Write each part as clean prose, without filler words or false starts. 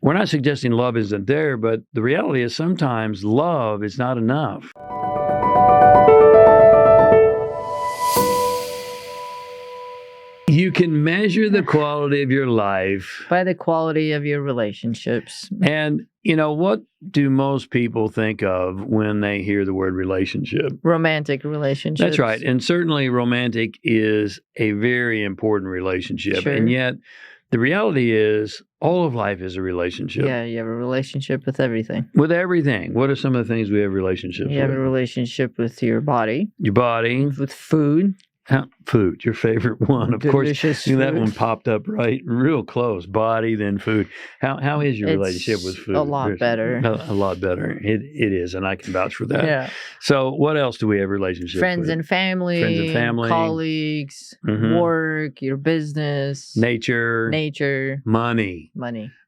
we're not suggesting love isn't there, but the reality is sometimes love is not enough. You can measure the quality of your life by the quality of your relationships. And, what do most people think of when they hear the word relationship? Romantic relationships. That's right. And certainly romantic is a very important relationship. Sure. And yet the reality is all of life is a relationship. Yeah, you have a relationship with everything. With everything. What are some of the things we have relationships with? You have a relationship with your body. Your body. With food. Food, your favorite one. Of Delicious course, food. That one popped up right real close. Body, then food. How is your relationship with food? A lot better. A lot better. It is, and I can vouch for that. Yeah. So what else do we have relationships with? Friends and family, colleagues, work, your business. Nature. Money.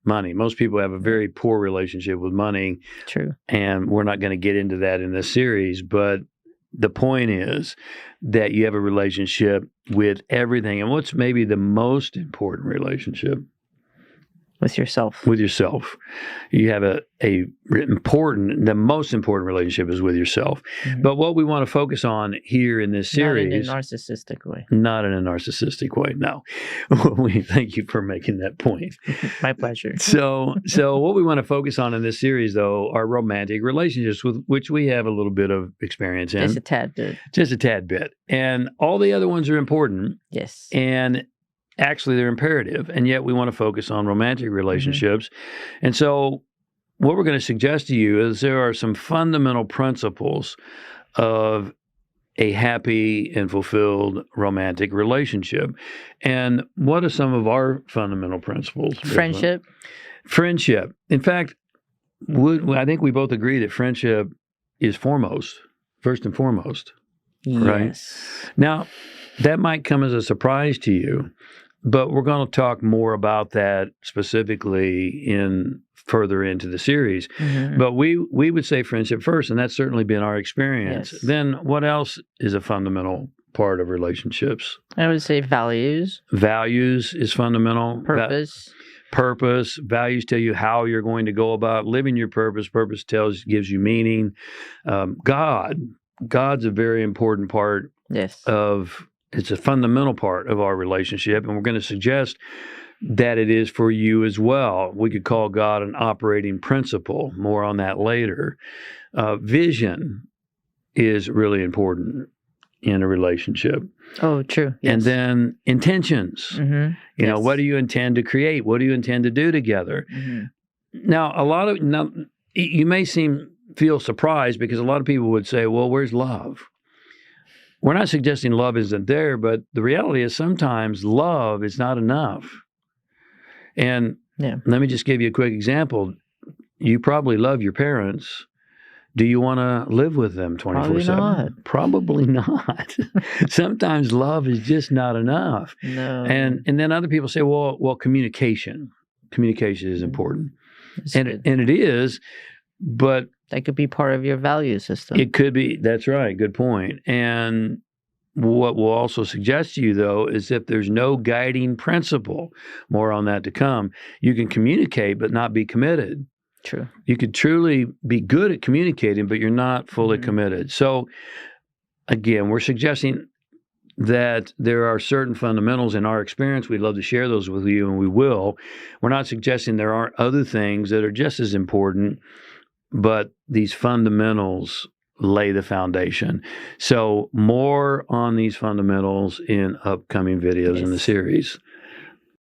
Most people have a very poor relationship with money. True. And we're not going to get into that in this series, but the point is that you have a relationship with everything. And what's maybe the most important relationship? With yourself. With yourself. You have the most important relationship is with yourself. Mm-hmm. But what we want to focus on here in this series. Not in a narcissistic way. Not in a narcissistic way, no. We thank you for making that point. My pleasure. So what we want to focus on in this series, though, are romantic relationships, with which we have a little bit of experience in. Just a tad bit. Just a tad bit. And all the other ones are important. Yes. And actually, they're imperative, and yet we want to focus on romantic relationships. Mm-hmm. And so what we're going to suggest to you is there are some fundamental principles of a happy and fulfilled romantic relationship. And what are some of our fundamental principles? Friendship. In fact, I think we both agree that friendship is first and foremost. Yes. Right? Now, that might come as a surprise to you, but we're going to talk more about that specifically further into the series. Mm-hmm. But we would say friendship first, and that's certainly been our experience. Yes. Then what else is a fundamental part of relationships? I would say values. Values is fundamental. Purpose. Values tell you how you're going to go about living your purpose. Purpose gives you meaning. God's a very important part. Yes. It's a fundamental part of our relationship, and we're going to suggest that it is for you as well. We could call God an operating principle. More on that later. Vision is really important in a relationship. Oh, true. Yes. And then intentions. Mm-hmm. What do you intend to create? What do you intend to do together? Mm-hmm. Now, you may feel surprised because a lot of people would say, well, where's love? We're not suggesting love isn't there, but the reality is sometimes love is not enough. And let me just give you a quick example. You probably love your parents. Do you want to live with them 24/7? Probably not. Sometimes love is just not enough. No. And then other people say, well, communication. Communication is important. And it is, but that could be part of your value system. It could be. That's right. Good point. And what we'll also suggest to you, though, is if there's no guiding principle, more on that to come, you can communicate but not be committed. True. You could truly be good at communicating, but you're not fully committed. So, again, we're suggesting that there are certain fundamentals in our experience. We'd love to share those with you, and we will. We're not suggesting there aren't other things that are just as important, but these fundamentals lay the foundation. So more on these fundamentals in upcoming videos in the series.